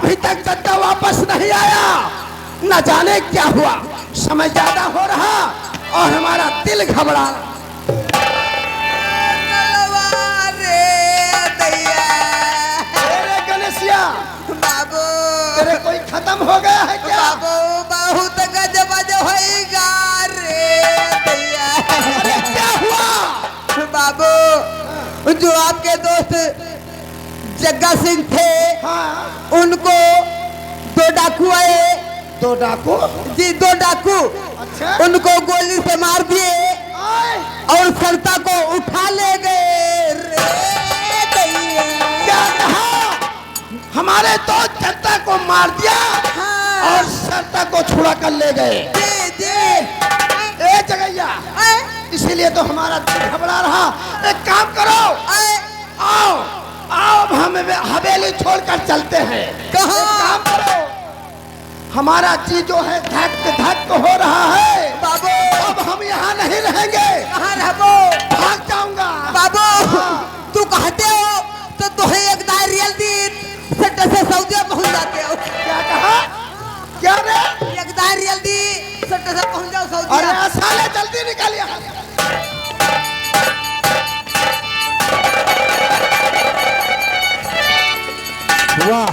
अभी तक जद्दा वापस नहीं आया। न जाने क्या हुआ, समय ज्यादा हो रहा और हमारा दिल घबरा। अरे गणेशिया बाबू, तेरे कोई खत्म हो गया है क्या? बाबू बहुत गजब होएगा रे दैया। अरे क्या हुआ? बाबू, जो आपके दोस्त जग्गा सिंह थे, हाँ, उनको 2 डाकू आए। 2 डाकू? जी 2 डाकू। अच्छा। उनको गोली से मार दिए आए। और सरता को उठा ले गए रे दैया। क्या कहा? हमारे तो जद्दा को मार दिया हाँ। और सरता को छुड़ा कर ले गए। जी जी। ए जगैया, इसीलिए तो हमारा दिल घबरा रहा। एक काम करो, आओ आओ, अब हम हवेली छोड़कर चलते हैं। कहाँ? एक काम करो, हमारा जी जो है धक धक हो रहा है बाबू, अब हम यहाँ नहीं रहेंगे। कहाँ रहबो? भाग जाऊंगा। बाबू, तू कहते हो तो तुम्हें एक रियल दी सट्टे से सऊदी पहुंच जाते हो। क्या कहा? क्या रे? एक रियल दी सट्टे से पहुंच जाओ सऊदी। अरे साले जल्दी निकल यहाँ। वाह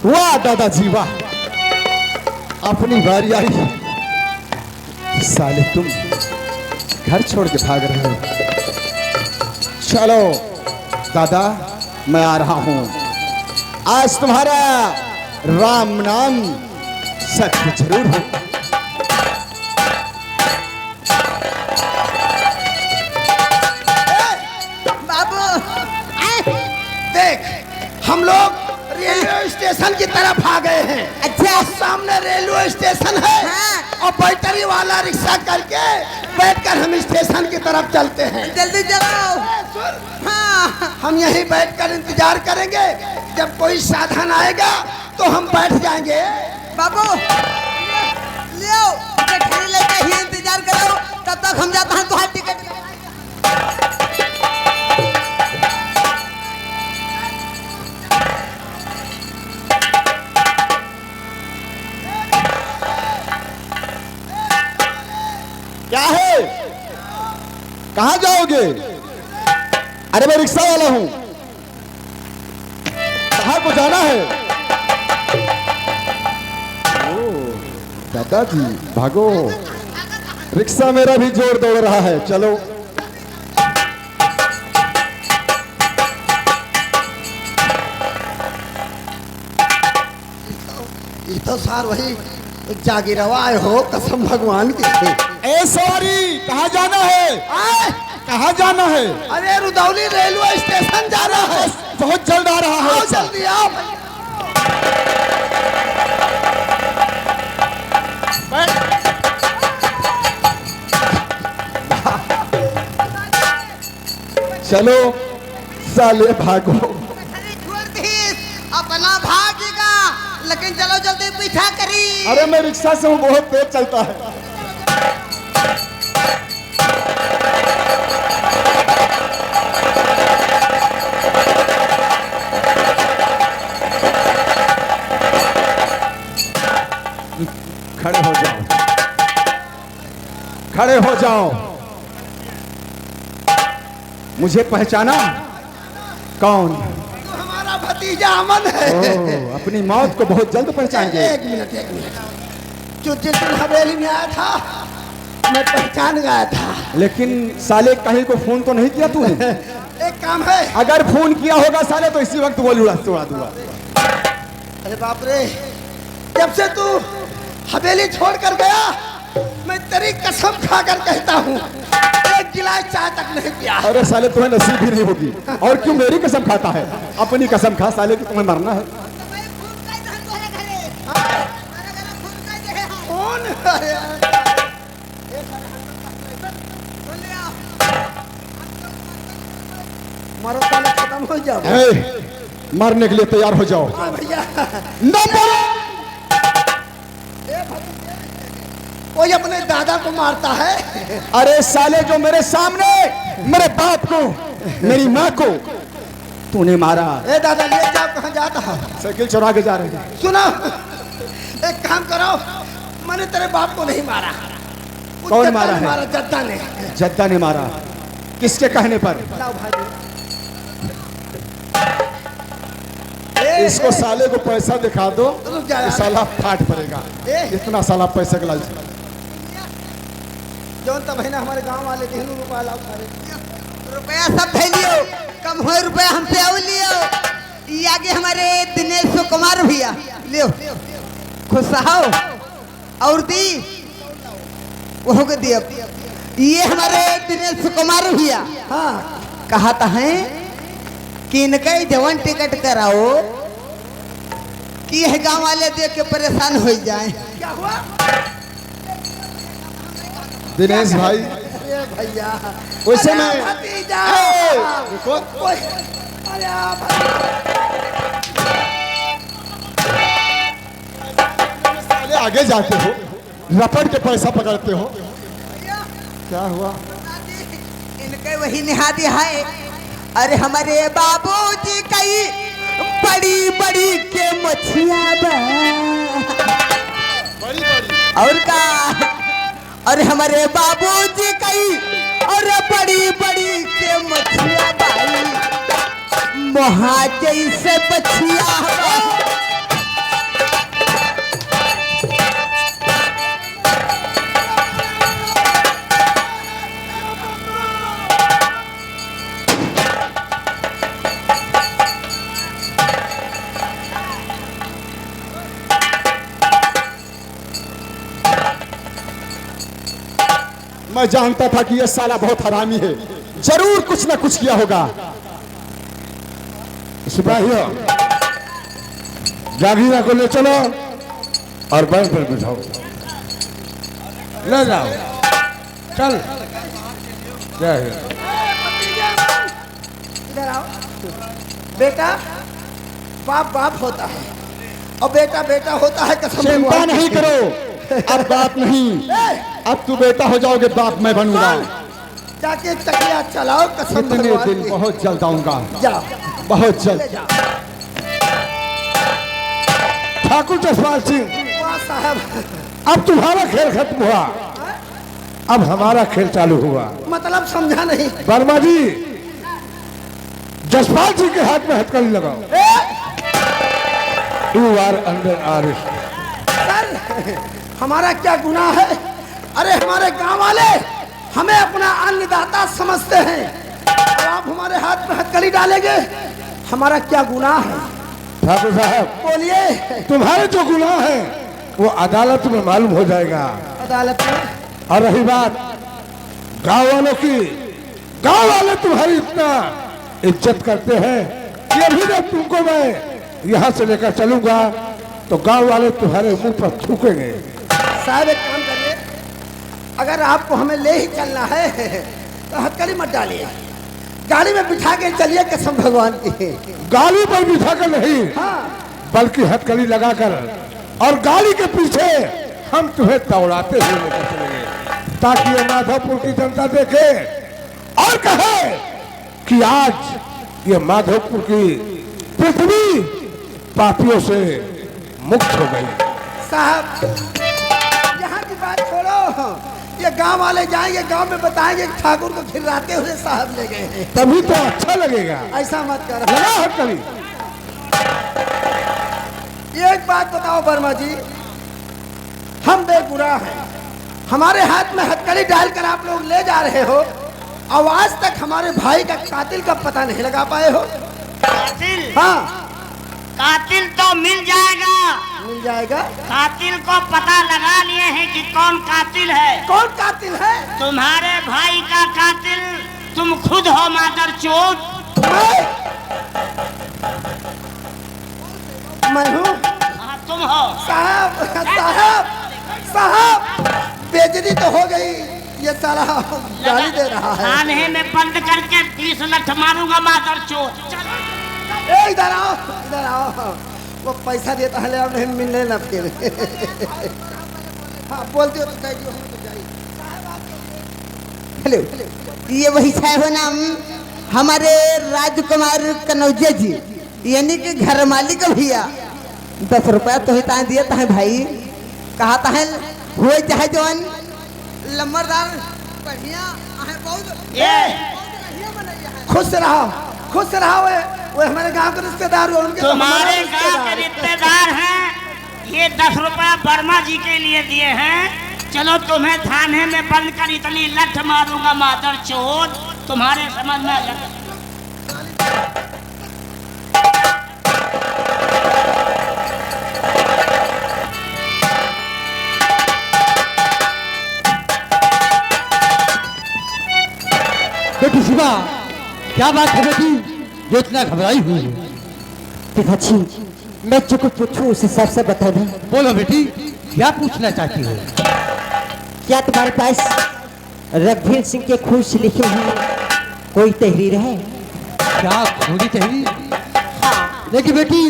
वाह दादाजी वाह, अपनी बारी आई। साले तुम घर छोड़ के भाग रहे हो। चलो दादा, मैं आ रहा हूं। आज तुम्हारा राम नाम सत्य जरूर हो। बाबू, देख, हम लोग रेलवे स्टेशन की तरफ आ गए हैं। अच्छा। और सामने रेलवे स्टेशन है। हाँ। और बैटरी वाला रिक्शा करके बैठकर हम स्टेशन की तरफ चलते हैं। जल्दी चलो। सुन, हाँ। हम यहीं बैठकर इंतजार करेंगे। जब कोई साधन आएगा तो हम बैठ जाएंगे। बाबू, लियो टिकट लेके ही इंतजार करो, तब तक हम जाते हैं तुम्हारा टिकट। क्या है? कहाँ जाओगे? अरे मैं रिक्शा वाला हूं, कहाँ को जाना है? ओ दादाजी भागो, रिक्शा मेरा भी जोर दौड़ रहा है। चलो ये तो सार वही जागीरवा आए हो, कसम भगवान की। ए सवारी, कहाँ जाना है? आए, कहाँ जाना है? अरे रुदौली रेलवे स्टेशन जा रहा है। बहुत जल्द आ रहा है। आओ जल्दी आओ। चलो साले भागो। अपना भागेगा, लेकिन चलो जल्दी पीछा करी। अरे मैं रिक्शा से हूँ, बहुत तेज चलता है। खड़े हो जाओ, खड़े हो जाओ। मुझे पहचाना? कौन? तो हमारा भतीजा अमन है। ओ, अपनी मौत को बहुत जल्द पहचानेंगे। एक मिनट एक मिनट, जो जिस दिन हवेली में आया था मैं पहचान गया था। लेकिन साले कहीं को फोन तो नहीं किया तूने? एक काम है। अगर फोन किया होगा साले तो इसी वक्त गोली उड़ा दूंगा। अरे बाप रे, जब से तू हवेली छोड़ कर गया मैं तेरी कसम खाकर कहता हूँ एक गिलास चाय तक नहीं पिया। अरे साले तुम्हें नसीब भी नहीं होगी, और क्यों मेरी कसम खाता है? अपनी कसम खा साले की, तुम्हें मरना है। कौन? मरो साले, खत्म हो जाओ। ए, मरने के लिए तैयार हो जाओ। हाँ भैया, न मरो। कोई अपने दादा को मारता है। अरे साले, जो मेरे सामने मेरे बाप को, मेरी माँ को तूने मारा। ए दादा ले जाओ, कहाँ जाता है? साइकिल चुरा के जा रहे थे। सुनो, एक काम करो, मैंने तेरे बाप को नहीं मारा। कौन जद्दा मारा ने है? मारा, जद्दा ने। जद्दा ने मारा। किसके कहने पर? लाओ भाई। इसको साले को पैसा दिखा दो, रुक जा ये यार। साला फाट पड़ेगा। ए। इतना साला पैसा का लालच। जौन तब है ना हमारे गांव वाले तीनों रुपया लाओ सारे। रुपया सब दे लियो, कम हो रुपया हमसे और लियो। ये आगे हमारे दिनेश कुमार भैया लियो, खुश रहो। और दी वो हो गई अब। ये हमारे दिनेश कुमार भैया हाँ, कहा था है कि इनका ही जवान टिकट कराओ कि यह गांव वाले देख के परेशान हो जाए। क्या हुआ? दिनेश भाई, अरे भैया, वैसे अरे मैं- भतीजा। ए, रुको। ओए, अरे साले आगे जाते हो, रपड़ के पैसा पकड़ते हो। क्या हुआ? इनके वही निहादी है। अरे हमारे बाबूजी कई बड़ी बड़ी के मछिया बड़ी बड़ी। और का। अरे हमारे बाबूजी कई और बड़ी बड़ी के मछिया भाई मोहा जैसे बछिया बा। मैं जानता था कि यह साला बहुत हरामी है, जरूर कुछ ना कुछ किया होगा। सिपाहियों, जागीरा को ले चलो और बैंक पर बिठाओ। ले जाओ, चल। जय हिंद। इधर आओ। बेटा बाप बाप होता है और बेटा बेटा होता है। कसम चिंता भगवान की। नहीं करो, अब बाप नहीं, अब तू बेटा हो जाओगे, बाप मैं बनूंगा। जाके चकिया चलाओ, कसम इतने भगवान दिन की। बहुत जल्द आऊंगा, जाओ, बहुत ले जल्द। जाओ। ठाकुर जसपाल सिंह, वाह साहब, अब तुम्हारा खेल खत्म हुआ, अब हमारा खेल चालू हुआ। मतलब समझा नहीं। वर्मा जी, जसपाल सिंह के हाथ में हथकड़ी लगाओ। You are under arrest. Sir, हमारा क्या गुनाह है? अरे हमारे गांव वाले हमें अपना अन्नदाता समझते हैं और आप हमारे हाथ में हथकड़ी डालेंगे, हमारा क्या गुनाह है? ठाकुर साहब, बोलिए। तुम्हारे जो गुनाह है वो अदालत में मालूम हो जाएगा। अदालत में? और रही बात गांव वालों की, गांव वाले तुम्हारी इतना इज्जत करते हैं कि अभी जब तुमको मैं यहाँ से लेकर चलूंगा तो गांव वाले तुम्हारे मुंह पर थूकेंगे। साहब एक काम करिए, अगर आपको हमें ले ही चलना है तो हथकड़ी मत डालिए, गाड़ी में बिठा के चलिए, कसम भगवान की। गाड़ी पर बिठा कर नहीं, हाँ, बल्कि हथकड़ी लगाकर और गाड़ी के पीछे हम तुम्हें दौड़ाते हुए लेकर चलेंगे, ताकि ये माधवपुर की जनता देखे और कहे कि आज ये माधवपुर की पृथ्वी पापियों से मुक्त हो गई। साहब यहाँ की बात छोड़ो, ये गांव वाले जाएंगे, गांव में बताएंगे कि ठाकुर को खिलाते हुए साहब ले गए हैं। तभी तो अच्छा लगेगा। ऐसा मत करो। लगा हथकड़ी। एक बात बताओ वर्मा जी, हम बेगुनाह हैं, हमारे हाथ में हथकड़ी डालकर आप लोग ले जा रहे हो और आज तक हमारे भाई का कातिल का पता नहीं लगा पाए हो। कातिल? हाँ, कातिल तो मिल जाएगा। मिल जाएगा। कातिल को पता लगा लिए हैं कि कौन कातिल है। कौन कातिल है? तुम्हारे भाई का कातिल तुम खुद हो, मादरचोद। मैं हूँ। हाँ, तुम हो। साहब साहब साहब, बेइज्जती तो हो गई, ये साला गाली दे रहा है। थाने में बंद करके 20 लठ मारूंगा, मादरचोद। चल। इधर आओ, इधर आओ। वो पैसा देता है ले, अब नहीं मिलने ना फिर। हाँ बोलते हो तो कह दियो, हम तो जाइए। हेलो, ये वही साहब नाम हमारे राजकुमार कनौजिया जी यानी कि घर मालिक भैया 10 रुपया तो ही ताहे दिए ताहे भाई कहा ताहे हुए चाहे जवान लंबरदार बढ़िया आहे बहुत ये खुश रहो वो हमारे गांव के रिश्तेदार हुए उनके तो तुम्हारे हमारे गांव के रिश्तेदार हैं। ये 10 रुपया वर्मा जी के लिए दिए हैं। चलो तुम्हें थाने में बंद कर इतनी लठ मारूंगा मादर चोद, तुम्हारे समझ में आ जाएगा। बेटी शिवा, क्या बात है बेटी जो इतना घबराई हुई है? पिताजी, मैं जो कुछ पूछूं उसे सब से बता दें। बोलो बेटी, क्या पूछना चाहती हो? क्या तुम्हारे पास रघुवीर सिंह के खून से लिखी हुई कोई तहरीर है? क्या खूनी तहरीर? हाँ। लेकिन बेटी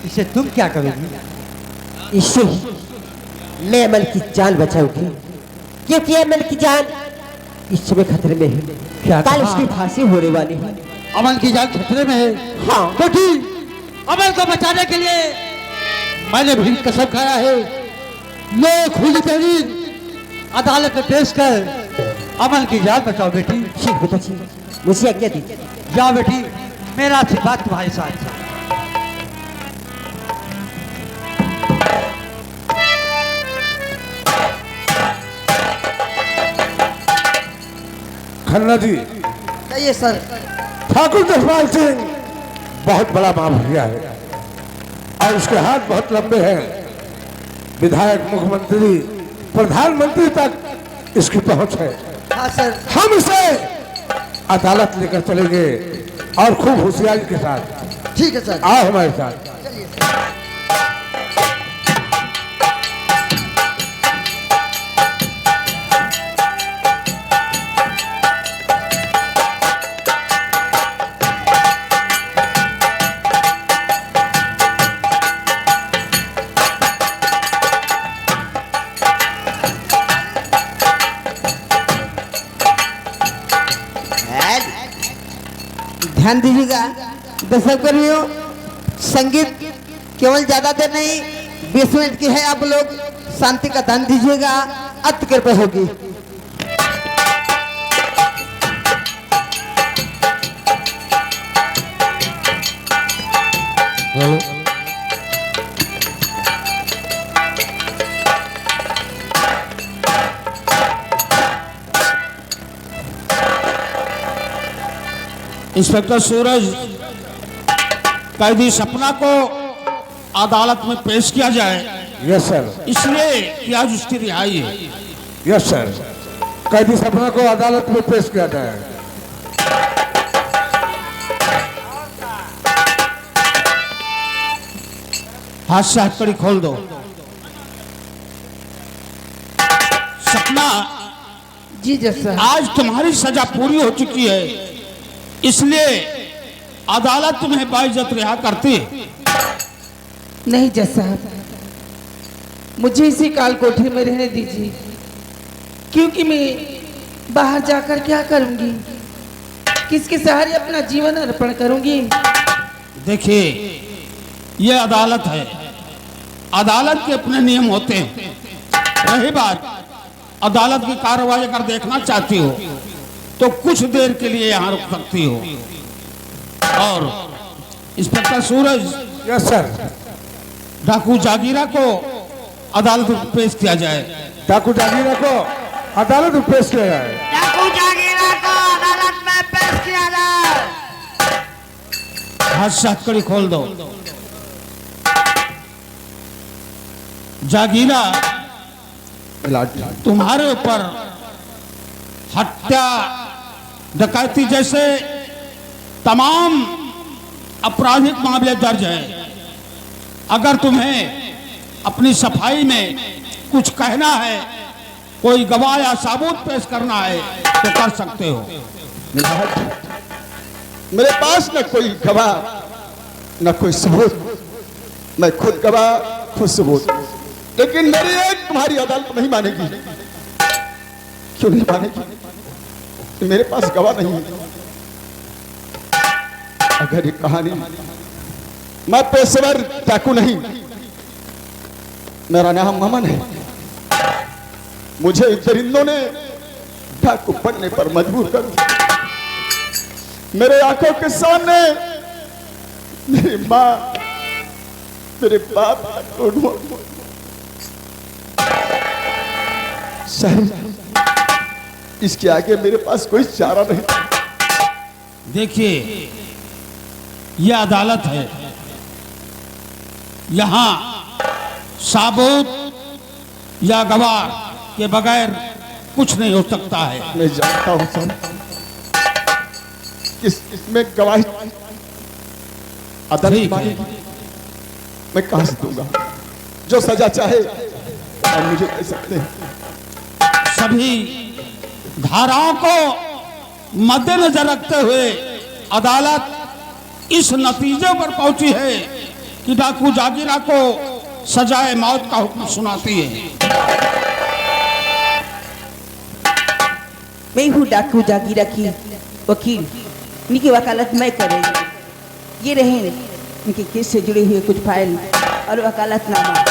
इसे तुम क्या करोगी? इससे मैं अमल की जान बचाऊंगी, क्योंकि अमल की जान इस समय खतरे में है। क्या कल कहा? उसकी फांसी होने वाली है। अमन की जान खतरे में है? हाँ। बेटी अमन को बचाने के लिए मैंने भी कसम खाया है, लो खूनी तहरीर अदालत में पेश कर अमन की जान बचाओ बेटी। ठीक पिताजी, मुझे आज्ञा दीजिए। जाओ बेटी, मेरा आशीर्वाद तुम्हारे साथ है। खन्ना जी, कहिए सर। ठाकुर जसपाल सिंह बहुत बड़ा माफिया है और उसके हाथ बहुत लंबे हैं। विधायक, मुख्यमंत्री, प्रधानमंत्री तक इसकी पहुंच है। हाँ सर। हम इसे अदालत लेकर चलेंगे और खूब होशियारी के साथ। ठीक है सर। आओ हमारे साथ। ध्यान दीजिएगा दर्शक कर्मियों, संगीत केवल ज्यादा देर नहीं 20 मिनट की है। आप लोग शांति का दान दीजिएगा, अति कृपा होगी। इंस्पेक्टर सूरज, कैदी सपना को अदालत में पेश किया जाए, यस सर। इसलिए कि आज उसकी रिहाई है। यस सर, कैदी सपना को अदालत में पेश किया जाए। हाथ से हथकड़ी खोल दो। सपना, जी जैसा। आज तुम्हारी सजा पूरी हो चुकी है, इसलिए अदालत तुम्हें बाइज्जत रिहा करती है। नहीं जज साहब, मुझे इसी काल कोठरी में रहने दीजिए, क्योंकि मैं बाहर जाकर क्या करूंगी, किसके सहारे अपना जीवन अर्पण करूंगी। देखिए, यह अदालत है, अदालत के अपने नियम होते हैं। रही बात अदालत की कार्रवाई अगर देखना चाहती हो तो कुछ देर के लिए यहाँ रुक सकती हो। और इंस्पेक्टर सूरज, यस सर। डाकू जागीरा को अदालत में पेश किया जाए। डाकू जागीरा को अदालत में पेश किया जाए। डाकू जागीरा को अदालत में पेश किया जाए। हाथ से हथकड़ी खोल दो। जागीरा, तुम्हारे ऊपर हत्या, डकैती जैसे तमाम आपराधिक मामले दर्ज हैं। अगर तुम्हें अपनी सफाई में कुछ कहना है, कोई गवाह या सबूत पेश करना है तो कर सकते हो। मेरे पास न कोई गवाह न कोई सबूत, मैं खुद गवाह खुद सबूत, लेकिन मेरी एक तुम्हारी अदालत नहीं मानेगी। क्यों नहीं मानेगी? मेरे पास गवाह नहीं है, अगर ये कहानी, मैं पेशेवर डाकू नहीं, मेरा नाम अमन है। मुझे दरिंदों ने डाकू बनने पर मजबूर कर दिया। मेरे आंखों के सामने मेरी माँ, मेरे बाप सर, इसके आगे मेरे पास कोई चारा नहीं। देखिए, यह अदालत है, यहाँ साबुत या गवाह के बगैर कुछ नहीं हो सकता है। मैं जानता हूँ सर, इसमें गवाही अदालत मांगेगी, मैं कहां से दूंगा? जो सजा चाहे आप मुझे दे सकते हैं। सभी धाराओं को मद्देनजर रखते हुए अदालत इस नतीजे पर पहुंची है कि डाकू जागीरा को सजाए मौत का हुक्म सुनाती है। मैं हूँ डाकू जागीरा की वकील, इनकी वकालत मैं करेंगी। ये रहे इनके केस से जुड़े हुए कुछ फाइल और वकालतनामा।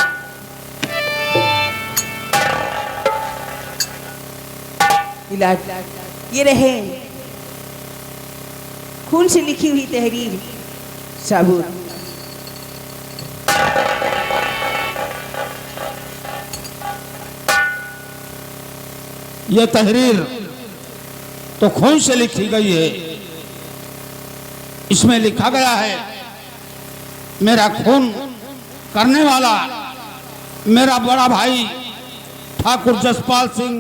ये रहे खून से लिखी हुई तहरीर साबुत। यह तहरीर तो खून से लिखी गई है। इसमें लिखा गया है, मेरा खून करने वाला मेरा बड़ा भाई ठाकुर जसपाल सिंह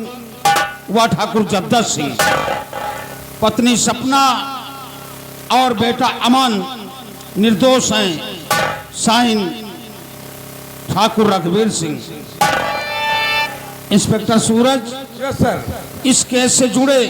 व ठाकुर जगदत सिंह, पत्नी सपना और बेटा अमन निर्दोष हैं। साइन ठाकुर रघुवीर सिंह। इंस्पेक्टर सूरज, यस सर। इस केस से जुड़े